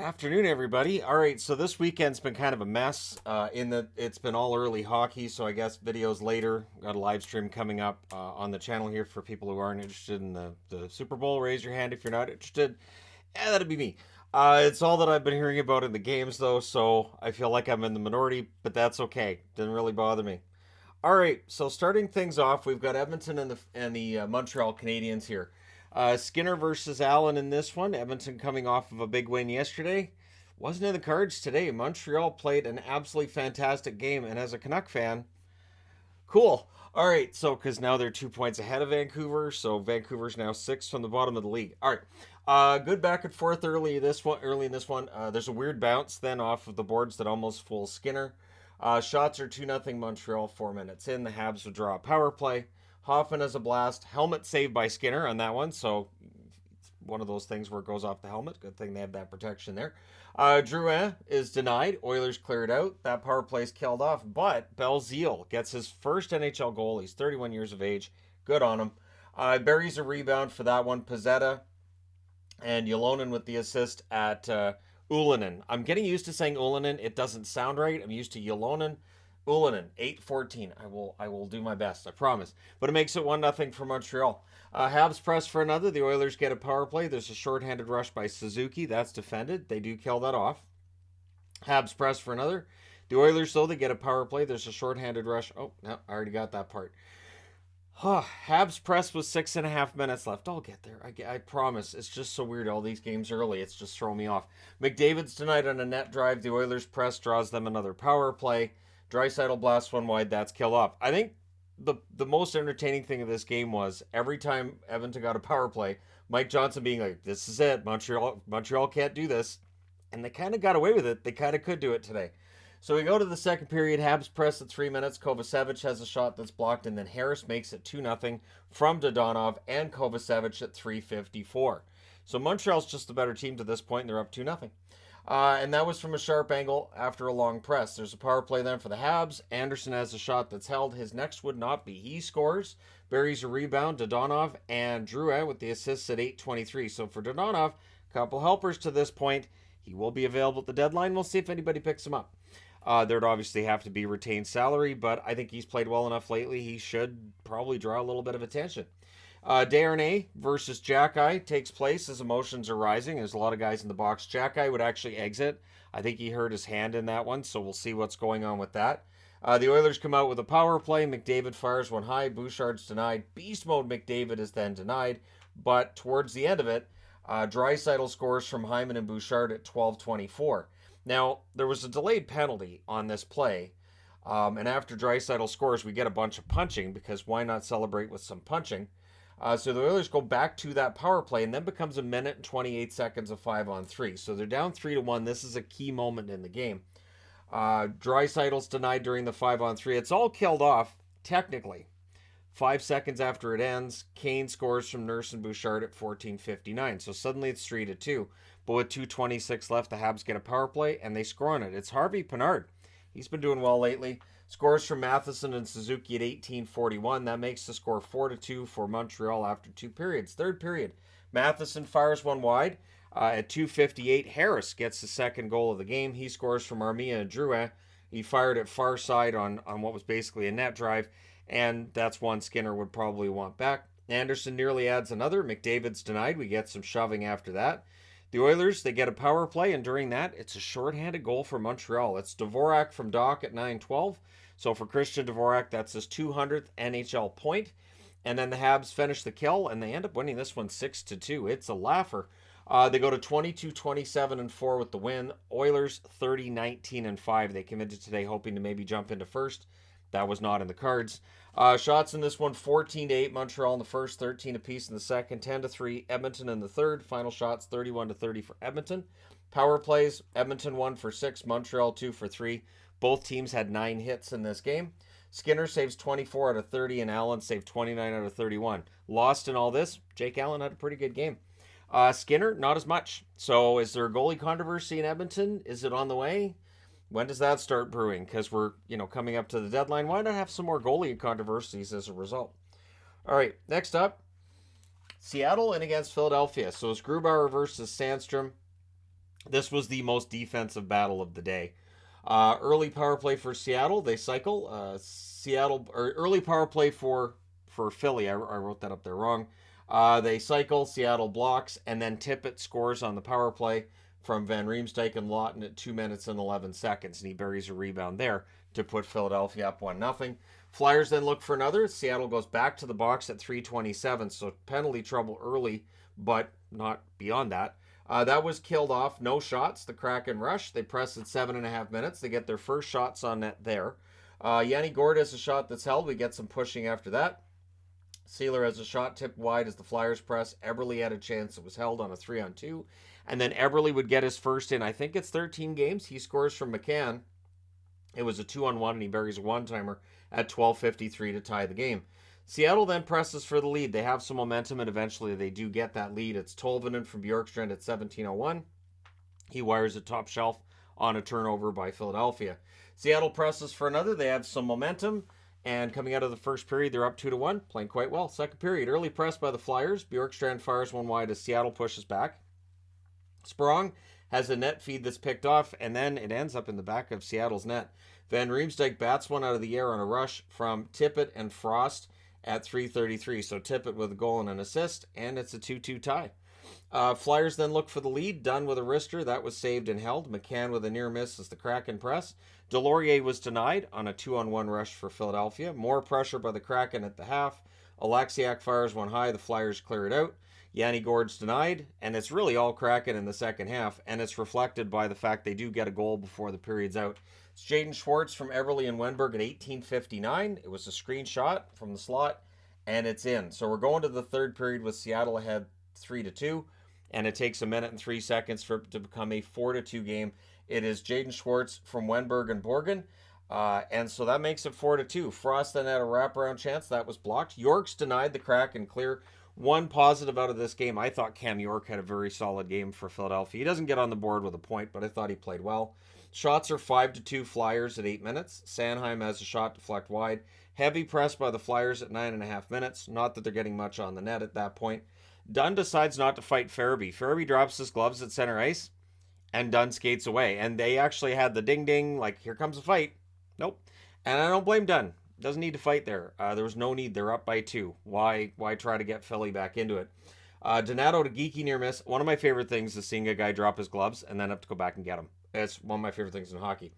Afternoon, everybody. All right, so this weekend's been kind of a mess in that it's been all early hockey, so I guess videos later. Got a live stream coming up on the channel here for people who aren't interested in the Super Bowl. Raise your hand if you're not interested. That'd be me. It's all that I've been hearing about in the games, though, so I feel like I'm in the minority, but that's okay. Didn't really bother me. All right, so starting things off, we've got Edmonton and the Montreal Canadiens here. Skinner versus Allen in this one. Edmonton coming off of a big win yesterday. Wasn't in the cards today. Montreal played an absolutely fantastic game, and as a Canuck fan, cool. All right, so because now they're 2 points ahead of Vancouver, so Vancouver's now six from the bottom of the league. All right, good back and forth early this one. Early in this one, there's a weird bounce then off of the boards that almost fools Skinner. Shots are 2-0 Montreal. 4 minutes in, the Habs would draw a power play. Hoffman has a blast. Helmet saved by Skinner on that one, so it's one of those things where it goes off the helmet. Good thing they have that protection there. Drouin is denied. Oilers cleared out. That power play is killed off, but Belzile gets his first NHL goal. He's 31 years of age. Good on him. Buries a rebound for that one. Pizzetta and Ylonen with the assist at Ullinen. I'm getting used to saying Ullinen. It doesn't sound right. I'm used to Ylonen. Ullinen, 8-14. I will do my best, I promise. But it makes it 1-0 for Montreal. Habs press for another. The Oilers get a power play. There's a shorthanded rush by Suzuki. That's defended. They do kill that off. Habs press for another. The Oilers, though, they get a power play. There's a shorthanded rush. Oh, no, I already got that part. Habs press with 6.5 minutes left. I'll get there. I promise. It's just so weird. All these games early, it's just throwing me off. McDavid's denied on a net drive. The Oilers press draws them another power play. Draisaitl blasts one wide. That's killed off. I think the most entertaining thing of this game was every time Edmonton got a power play, Mike Johnson being like, "This is it. Montreal can't do this," and they kind of got away with it. They kind of could do it today. So we go to the second period. Habs press at 3 minutes. Kovacevic has a shot that's blocked, and then Harris makes it 2-0 from Dodonov and Kovacevic at 3:54. So Montreal's just the better team to this point, and they're up 2-0. And that was from a sharp angle after a long press. There's a power play then for the Habs. Anderson has a shot that's held. His next would not be. He scores, buries a rebound. Dodonov and Drouin with the assists at 8:23. So for Dodonov, a couple helpers to this point. He will be available at the deadline. We'll see if anybody picks him up. There'd obviously have to be retained salary, but I think he's played well enough lately. He should probably draw a little bit of attention. Desharnais versus Jack-Eye takes place as emotions are rising. There's a lot of guys in the box. Jack-Eye would actually exit. I think he hurt his hand in that one, so we'll see what's going on with that. The Oilers come out with a power play. McDavid fires one high. Bouchard's denied. Beast mode McDavid is then denied, but towards the end of it, Draisaitl scores from Hyman and Bouchard at 12:24. Now, there was a delayed penalty on this play, and after Draisaitl scores, we get a bunch of punching because why not celebrate with some punching? So the Oilers go back to that power play and then becomes a minute and 28 seconds of 5-on-3. So they're down 3-1. This is a key moment in the game. Draisaitl's denied during the 5-on-3. It's all killed off, technically. 5 seconds after it ends, Kane scores from Nurse and Bouchard at 14:59. So suddenly it's 3-2. But with 2:26 left, the Habs get a power play and they score on it. It's Harvey Pinard. He's been doing well lately. Scores from Matheson and Suzuki at 18:41. That makes the score 4-2 for Montreal after 2 periods. Third period, Matheson fires one wide. At 2:58, Harris gets the second goal of the game. He scores from Armia and Drouin. He fired it far side on what was basically a net drive, and that's one Skinner would probably want back. Anderson nearly adds another. McDavid's denied. We get some shoving after that. The Oilers, they get a power play, and during that, it's a shorthanded goal for Montreal. It's Dvorak from Doc at 9:12. So for Christian Dvorak, that's his 200th NHL point. And then the Habs finish the kill, and they end up winning this one 6-2. It's a laugher. They go to 22-27-4 with the win. Oilers 30-19-5. They committed today hoping to maybe jump into first. That was not in the cards. Shots in this one, 14-8. Montreal in the first, 13 apiece in the second, 10-3. Edmonton in the third. Final shots, 31-30 for Edmonton. Power plays, Edmonton 1 for 6, Montreal 2 for 3. Both teams had 9 hits in this game. Skinner saves 24 out of 30, and Allen saved 29 out of 31. Lost in all this, Jake Allen had a pretty good game. Skinner, not as much. So is there a goalie controversy in Edmonton? Is it on the way? When does that start brewing? Because we're, coming up to the deadline. Why not have some more goalie controversies as a result? All right, next up, Seattle in against Philadelphia. So it's Grubauer versus Sandstrom. This was the most defensive battle of the day. Early power play for Seattle. They cycle. Seattle or early power play for Philly. I wrote that up there wrong. They cycle. Seattle blocks, and then Tippett scores on the power play from Van Riemsdyk and Lawton at 2 minutes and 11 seconds, and he buries a rebound there to put Philadelphia up 1-0. Flyers then look for another. Seattle goes back to the box at 3:27, so penalty trouble early, but not beyond that. That was killed off. No shots. The Kraken rush. They press at 7.5 minutes. They get their first shots on net there. Yanni Gourde has a shot that's held. We get some pushing after that. Sealer has a shot tipped wide as the Flyers press. Eberle had a chance. It was held on a 3-on-2. And then Eberle would get his first in, I think it's 13 games. He scores from McCann. It was a 2-on-1, and he buries a one-timer at 12:53 to tie the game. Seattle then presses for the lead. They have some momentum, and eventually they do get that lead. It's Tolvanen from Bjorkstrand at 17:01. He wires it top shelf on a turnover by Philadelphia. Seattle presses for another. They have some momentum, and coming out of the first period, they're up 2-1, playing quite well. Second period, early press by the Flyers. Bjorkstrand fires one wide as Seattle pushes back. Sprong has a net feed that's picked off, and then it ends up in the back of Seattle's net. Van Riemsdyk bats one out of the air on a rush from Tippett and Frost at 3:33. So Tippett with a goal and an assist, and it's a 2-2 tie. Flyers then look for the lead. Dunn with a wrister. That was saved and held. McCann with a near miss as the Kraken press. Delorier was denied on a 2-on-1 rush for Philadelphia. More pressure by the Kraken at the half. Alexiak fires one high. The Flyers clear it out. Yanni Gourde's denied, and it's really all Kraken in the second half, and it's reflected by the fact they do get a goal before the period's out. It's Jaden Schwartz from Eberle and Wenberg at 18:59. It was a screenshot from the slot, and it's in. So we're going to the third period with Seattle ahead 3-2, and it takes 1:03 for it to become a 4-2 game. It is Jaden Schwartz from Wenberg and Borgen, and so that makes it 4-2. Frost then had a wraparound chance. That was blocked. York's denied the Kraken clear. One positive out of this game, I thought Cam York had a very solid game for Philadelphia. He doesn't get on the board with a point, but I thought he played well. Shots are 5-2 Flyers at 8 minutes. Sanheim has a shot deflect wide. Heavy press by the Flyers at 9.5 minutes. Not that they're getting much on the net at that point. Dunn decides not to fight Farabee. Farabee drops his gloves at center ice, and Dunn skates away. And they actually had the ding-ding, like, here comes a fight. Nope. And I don't blame Dunn. Doesn't need to fight there. There was no need. They're up by 2. Why try to get Philly back into it? Donato to Geeky near miss. One of my favorite things is seeing a guy drop his gloves and then have to go back and get him. It's one of my favorite things in hockey.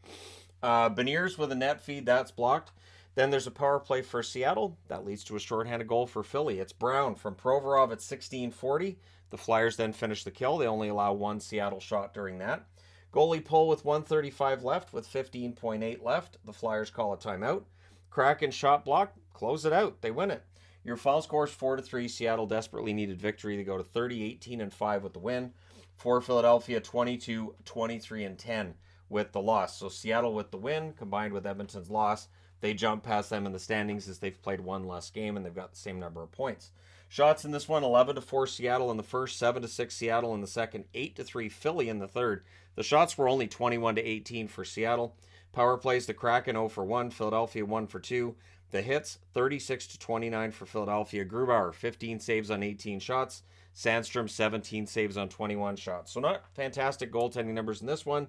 Beniers with a net feed. That's blocked. Then there's a power play for Seattle. That leads to a shorthanded goal for Philly. It's Brown from Provorov at 16:40. The Flyers then finish the kill. They only allow one Seattle shot during that. Goalie pull with 1:35 left with 15.8 left. The Flyers call a timeout. Kraken shot block, close it out. They win it. Your final score is 4-3. Seattle desperately needed victory. They go to 30-18-5 with the win. For Philadelphia, 22-23-10 with the loss. So Seattle with the win combined with Edmonton's loss, they jump past them in the standings as they've played one less game and they've got the same number of points. Shots in this one, 11-4 Seattle in the first, 7-6 Seattle in the second, 8-3 Philly in the third. The shots were only 21-18 for Seattle. Power plays, the Kraken 0-1, Philadelphia 1-2. The hits, 36-29 for Philadelphia. Grubauer, 15 saves on 18 shots. Sandstrom, 17 saves on 21 shots. So not fantastic goaltending numbers in this one.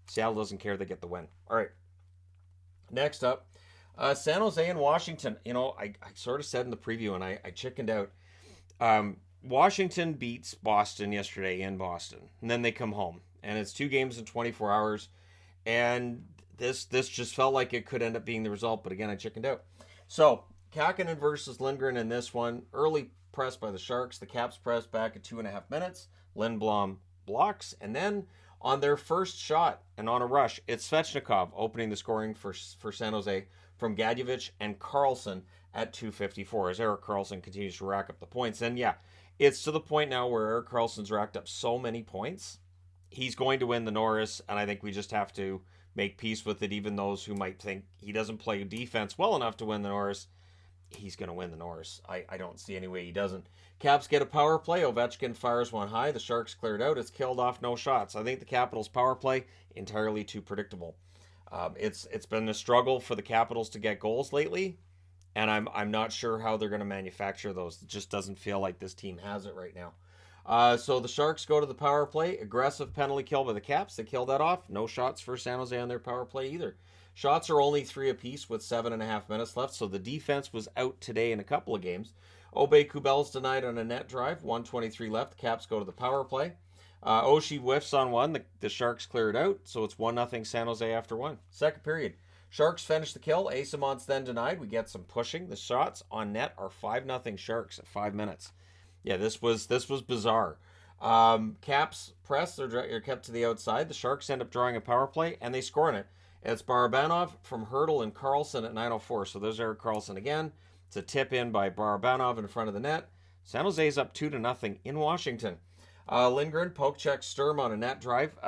Seattle doesn't care. They get the win. All right. Next up, San Jose and Washington. You know, I sort of said in the preview, and I chickened out. Washington beats Boston yesterday in Boston, and then they come home. And it's 2 games in 24 hours. And this just felt like it could end up being the result, but again, I chickened out. So, Kakinen versus Lindgren in this one. Early press by the Sharks. The Caps press back at 2.5 minutes. Lindblom blocks, and then on their first shot and on a rush, it's Svechnikov opening the scoring for San Jose from Gadjevich and Carlson at 2:54 as Erik Karlsson continues to rack up the points. And yeah, it's to the point now where Erik Karlsson's racked up so many points. He's going to win the Norris, and I think we just have to make peace with it. Even those who might think he doesn't play defense well enough to win the Norris, he's going to win the Norris. I don't see any way he doesn't. Caps get a power play. Ovechkin fires one high. The Sharks cleared out. It's killed off, no shots. I think the Capitals' power play, entirely too predictable. It's been a struggle for the Capitals to get goals lately, and I'm not sure how they're going to manufacture those. It just doesn't feel like this team has it right now. So the Sharks go to the power play. Aggressive penalty kill by the Caps. They kill that off. No shots for San Jose on their power play either. Shots are only 3 apiece with 7.5 minutes left, so the defense was out today in a couple of games. Kubel's denied on a net drive. 1:23 left. The Caps go to the power play. Oshie whiffs on one. The Sharks clear it out, so it's 1-0 San Jose after one. Second period. Sharks finish the kill. Asamont's then denied. We get some pushing. The shots on net are 5-0 Sharks at 5 minutes. Yeah, this was bizarre. Caps press. They're kept to the outside. The Sharks end up drawing a power play, and they score on it. It's Barabanov from Hurdle and Carlson at 9:04. So there's Erik Karlsson again. It's a tip in by Barabanov in front of the net. San Jose's up 2-0 in Washington. Lindgren poke checks Sturm on a net drive.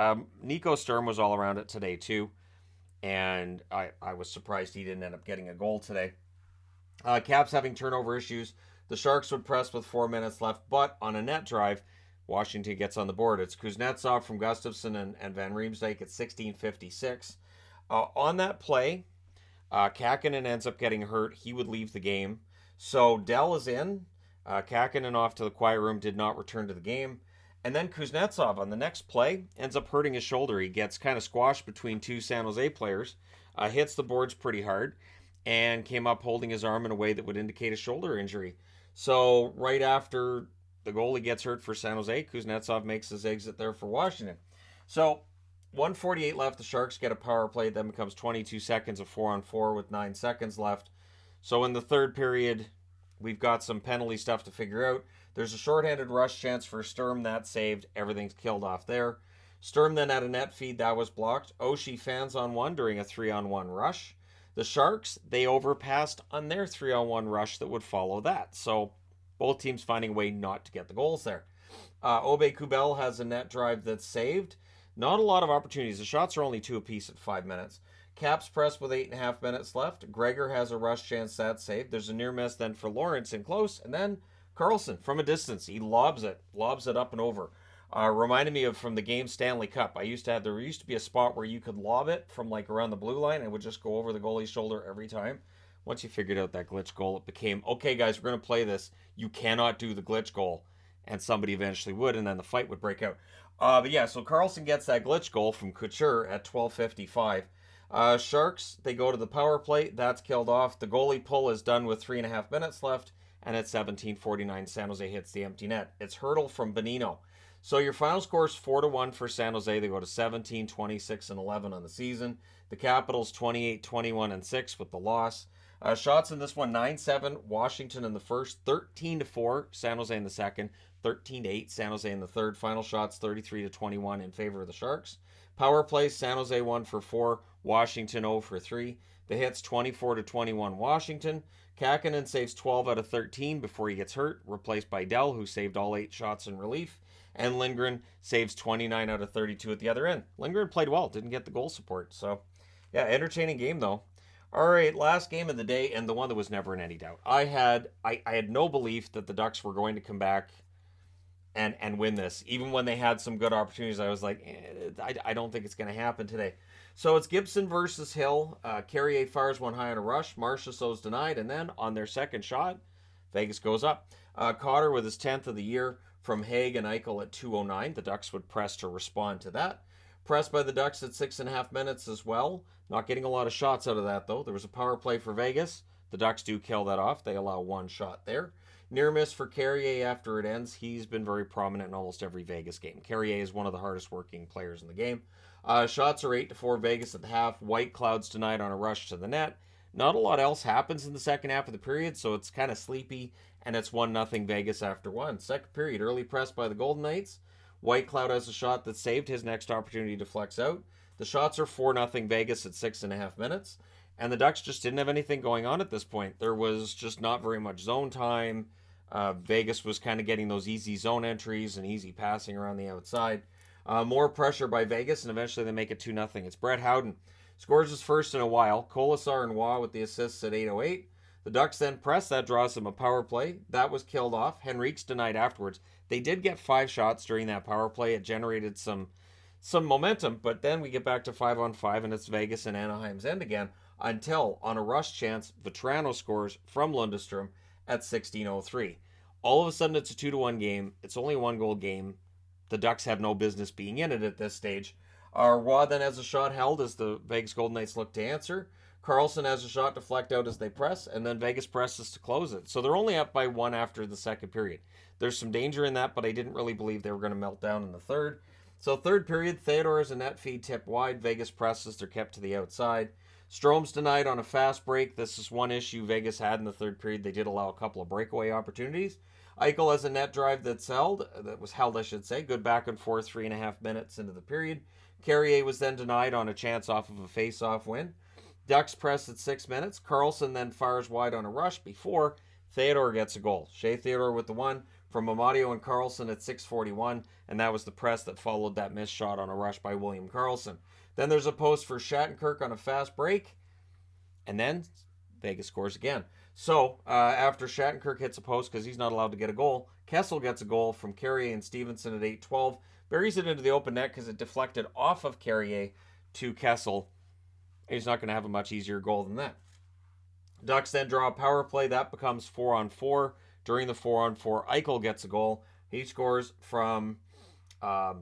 Nico Sturm was all around it today too, and I was surprised he didn't end up getting a goal today. Caps having turnover issues. The Sharks would press with 4 minutes left, but on a net drive, Washington gets on the board. It's Kuznetsov from Gustafsson and Van Riemsdyk at 16:56. On that play, Kakinen ends up getting hurt. He would leave the game. So Dell is in. Kakinen off to the quiet room, did not return to the game. And then Kuznetsov on the next play ends up hurting his shoulder. He gets kind of squashed between two San Jose players, hits the boards pretty hard, and came up holding his arm in a way that would indicate a shoulder injury. So right after the goalie gets hurt for San Jose, Kuznetsov makes his exit there for Washington. So 1:48 left. The Sharks get a power play. Then becomes 22 seconds of 4-on-4 with 9 seconds left. So in the third period, we've got some penalty stuff to figure out. There's a shorthanded rush chance for Sturm. That's saved. Everything's killed off there. Sturm then had a net feed. That was blocked. Oshie fans on one during a 3-on-1 rush. The Sharks, they overpassed on their 3-on-1 rush that would follow that. So both teams finding a way not to get the goals there. Kubel has a net drive that's saved. Not a lot of opportunities. The shots are only 2 apiece at 5 minutes. Caps press with 8.5 minutes left. Gregor has a rush chance that's saved. There's a near miss then for Lawrence in close. And then Karlsson from a distance. He lobs it up and over. Reminded me of from the game Stanley Cup. There used to be a spot where you could lob it from like around the blue line and it would just go over the goalie's shoulder every time. Once you figured out that glitch goal, it became, okay guys, we're going to play this. You cannot do the glitch goal. And somebody eventually would, and then the fight would break out. But yeah, so Karlsson gets that glitch goal from Couture at 12:55. Sharks, they go to the power play. That's killed off. The goalie pull is done with 3.5 minutes left. And at 17:49, San Jose hits the empty net. It's Hurdle from Bonino. So your final score is 4-1 for San Jose. They go to 17, 26, and 11 on the season. The Capitals 28, 21, and 6 with the loss. Shots in this one, 9-7, Washington in the first, 13-4, San Jose in the second, 13-8, San Jose in the third. Final shots, 33-21 in favor of the Sharks. Power plays, San Jose 1 for 4, Washington 0 for 3. The hits, 24-21 Washington. Kakinen saves 12 out of 13 before he gets hurt, replaced by Dell, who saved all 8 shots in relief. And Lindgren saves 29 out of 32 at the other end. Lindgren played well, didn't get the goal support. So, yeah, entertaining game though. All right, last game of the day, and the one that was never in any doubt. I had no belief that the Ducks were going to come back and win this. Even when they had some good opportunities, I was like, I don't think it's going to happen today. So it's Gibson versus Hill. Carrier fires one high on a rush. Marchessault's denied, and then on their second shot, Vegas goes up. Cotter with his 10th of the year from Haig and Eichel at 2:09. The Ducks would press to respond to that. Pressed by the Ducks at 6.5 minutes as well. Not getting a lot of shots out of that, though. There was a power play for Vegas. The Ducks do kill that off. They allow one shot there. Near miss for Carrier after it ends. He's been very prominent in almost every Vegas game. Carrier is one of the hardest working players in the game. Shots are 8-4 Vegas at the half. White Cloud's denied on a rush to the net. Not a lot else happens in the second half of the period, so it's kind of sleepy, and it's 1-0 Vegas after one. Second period, early press by the Golden Knights. White Cloud has a shot that saved his next opportunity to flex out. The shots are 4-0 Vegas at 6.5 minutes. And the Ducks just didn't have anything going on at this point. There was just not very much zone time. Vegas was kind of getting those easy zone entries and easy passing around the outside. More pressure by Vegas, and eventually they make it 2-0. It's Brett Howden. Scores his first in a while. Colasar and Waugh with the assists at 8:08. The Ducks then press. That draws them a power play. That was killed off. Henrique's denied afterwards. They did get 5 shots during that power play. It generated some momentum, but then we get back to 5-on-5, and it's Vegas and Anaheim's end again until, on a rush chance, Vetrano scores from Lundestrom at 16:03. All of a sudden, it's a 2-1 game. It's only a 1-goal game. The Ducks have no business being in it at this stage. Roy then has a shot held as the Vegas Golden Knights look to answer. Carlson has a shot deflect out as they press, and then Vegas presses to close it. So they're only up by 1 after the second period. There's some danger in that, but I didn't really believe they were going to melt down in the third. So third period, Theodore is a net feed tip wide. Vegas presses. They're kept to the outside. Strome's denied on a fast break. This is one issue Vegas had in the third period. They did allow a couple of breakaway opportunities. Eichel has a net drive that was held, I should say. Good back and forth, 3.5 minutes into the period. Carrier was then denied on a chance off of a face-off win. Ducks press at 6 minutes. Carlson then fires wide on a rush before Theodore gets a goal. Shea Theodore with the one from Amadio and Carlson at 6:41, and that was the press that followed that missed shot on a rush by William Karlsson. Then there's a post for Shattenkirk on a fast break, and then Vegas scores again. So after Shattenkirk hits a post because he's not allowed to get a goal, Kessel gets a goal from Carrier and Stevenson at 8:12, buries it into the open net because it deflected off of Carrier to Kessel. He's not going to have a much easier goal than that. Ducks then draw a power play. That becomes 4-on-4. During the 4-on-4, Eichel gets a goal. He scores from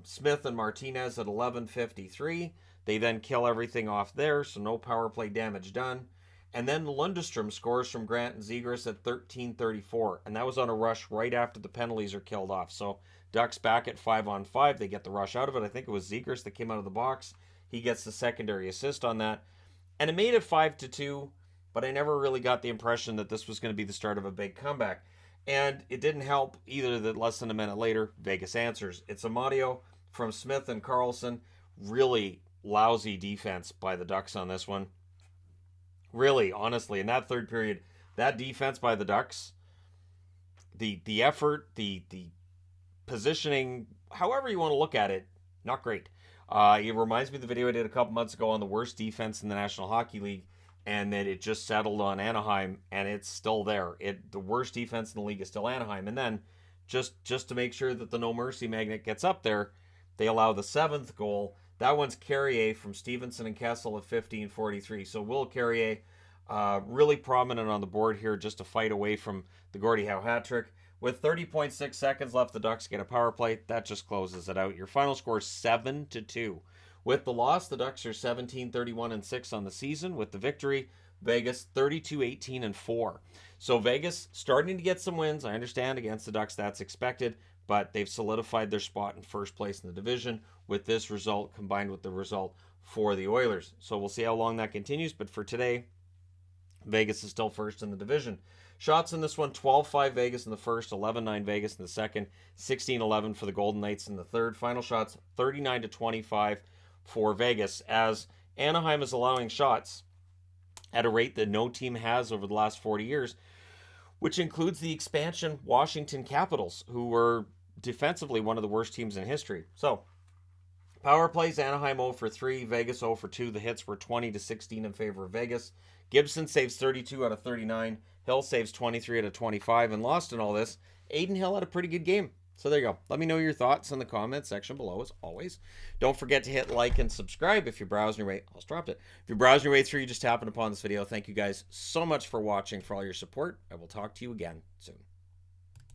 Smith and Martinez at 11:53. They then kill everything off there, so no power play damage done. And then Lundestrom scores from Grant and Zegras at 13:34. And that was on a rush right after the penalties are killed off. So Ducks back at 5-on-5. They get the rush out of it. I think it was Zegras that came out of the box. He gets the secondary assist on that. And it made it 5-2, but I never really got the impression that this was going to be the start of a big comeback. And it didn't help either that less than a minute later, Vegas answers. It's Amadio from Smith and Karlsson. Really lousy defense by the Ducks on this one. Really, honestly, in that third period, that defense by the Ducks, the effort, the positioning, however you want to look at it, not great. It reminds me of the video I did a couple months ago on the worst defense in the National Hockey League, and that it just settled on Anaheim, and it's still there. The worst defense in the league is still Anaheim. And then, just to make sure that the no mercy magnet gets up there, they allow the 7th goal. That one's Carrier from Stevenson and Kessel at 15:43. So Will Carrier, really prominent on the board here, just a fight away from the Gordie Howe hat trick. With 30.6 seconds left, the Ducks get a power play. That just closes it out. Your final score is 7-2. With the loss, the Ducks are 17-31-6 on the season. With the victory, Vegas 32-18-4. So Vegas starting to get some wins. I understand against the Ducks that's expected, but they've solidified their spot in first place in the division with this result combined with the result for the Oilers. So we'll see how long that continues, but for today, Vegas is still first in the division. Shots in this one, 12-5 Vegas in the first, 11-9 Vegas in the second, 16-11 for the Golden Knights in the third. Final shots, 39-25 for Vegas, as Anaheim is allowing shots at a rate that no team has over the last 40 years, which includes the expansion Washington Capitals, who were defensively one of the worst teams in history. So, power plays, Anaheim 0-for-3, Vegas 0-for-2. The hits were 20-16 in favor of Vegas. Gibson saves 32 out of 39. Hill saves 23 out of 25. And lost in all this, Aiden Hill had a pretty good game. So there you go. Let me know your thoughts in the comments section below, as always. Don't forget to hit like and subscribe if you're browsing your way. I almost dropped it. If you're browsing your way through, you just happened upon this video. Thank you guys so much for watching, for all your support. I will talk to you again soon.